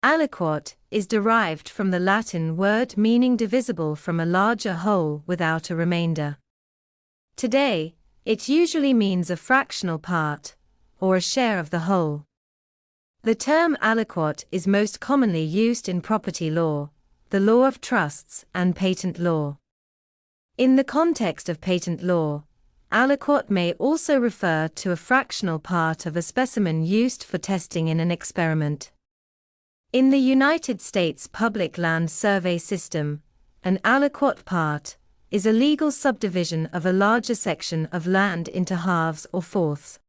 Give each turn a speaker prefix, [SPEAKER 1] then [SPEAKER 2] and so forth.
[SPEAKER 1] Aliquot is derived from the Latin word meaning divisible from a larger whole without a remainder. Today, it usually means a fractional part, or a share of the whole. The term aliquot is most commonly used in property law, the law of trusts, and patent law. In the context of patent law, aliquot may also refer to a fractional part of a specimen used for testing in an experiment. In the United States Public Land Survey System, an aliquot part is a legal subdivision of a larger section of land into halves or fourths.